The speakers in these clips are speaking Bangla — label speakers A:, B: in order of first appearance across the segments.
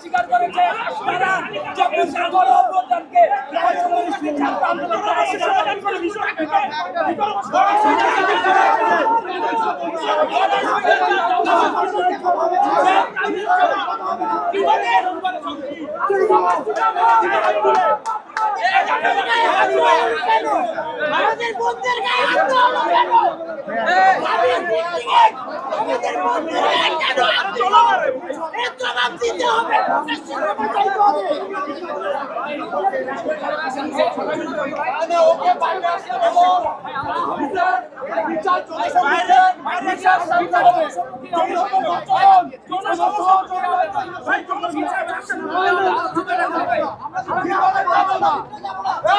A: স্বীকার করেছে তারা যখন সাগর অভ্যুত্থানকে
B: আমাদের বন্ধুদের গায়ে হাত তোলো কেন? আমাদের বন্ধুদের গায়ে কেন হাত তোলো? এর জবাব দিতে হবে। ওকে বাইরে আসতে বলো। বিচার চলছে বাইরে বিচার সামনে হবে।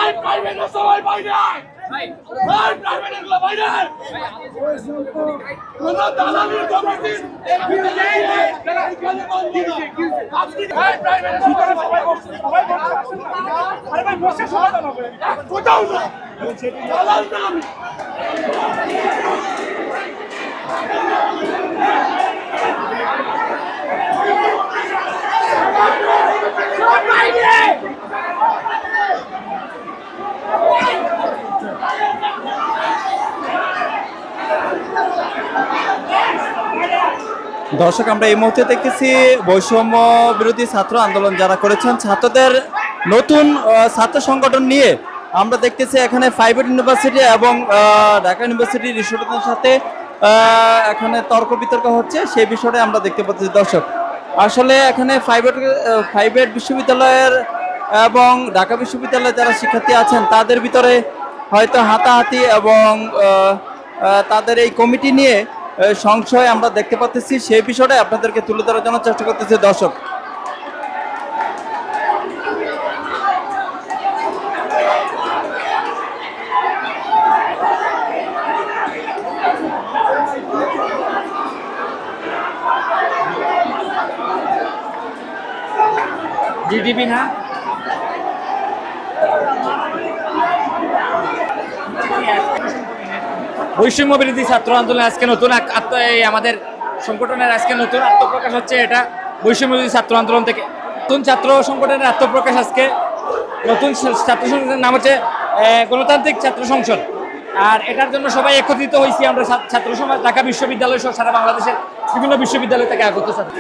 B: এই প্রাইভেটের সবাই বাইরে আয়। এই প্রাইভেটের গুলো বাইরে আয়। কোন দালালির কমিটি এখানে নেই। এখানে বন্ধ না। আজকে এই প্রাইভেটের ভিতরে সবাই বসে আরে ভাই বসে সমাধান হবে। কোথাও না। দালাল না আমি।
C: দর্শক, আমরা এই মুহূর্তে দেখতেছি বৈষম্য বিরোধী ছাত্র আন্দোলন যারা করেছেন ছাত্রদের নতুন ছাত্র সংগঠন নিয়ে আমরা দেখতেছি এখানে প্রাইভেট ইউনিভার্সিটি এবং ঢাকা ইউনিভার্সিটি রিসোর্টের সাথে এখানে তর্ক বিতর্ক হচ্ছে সেই বিষয়ে আমরা দেখতে পাচ্ছি। দর্শক, আসলে এখানে প্রাইভেট বিশ্ববিদ্যালয়ের এবং ঢাকা বিশ্ববিদ্যালয়ের যারা শিক্ষার্থী আছেন তাদের ভিতরে হয়তো হাতাহাতি এবং তাদের এই কমিটি নিয়ে সংশয় আমরা দেখতে পাচ্ছি। সেই বিষয়টা আপনাদেরকে তুলে ধরার জন্য চেষ্টা করতেছি। দর্শক,
D: জিডিপি না বৈষম্য বিরোধী ছাত্র আন্দোলন আজকে নতুন আমাদের সংগঠনের আজকে নতুন আত্মপ্রকাশ হচ্ছে। এটা বৈষম্য বিরোধী ছাত্র আন্দোলন থেকে নতুন ছাত্র সংগঠনের আত্মপ্রকাশ। আজকে নতুন ছাত্র সংগঠনের নাম হচ্ছে গণতান্ত্রিক ছাত্র সংসদ। আর এটার জন্য সবাই একত্রিত হয়েছি আমরা ছাত্র সমাজ, ঢাকা বিশ্ববিদ্যালয় সহ সারা বাংলাদেশের বিভিন্ন বিশ্ববিদ্যালয় থেকে আগত ছাত্র।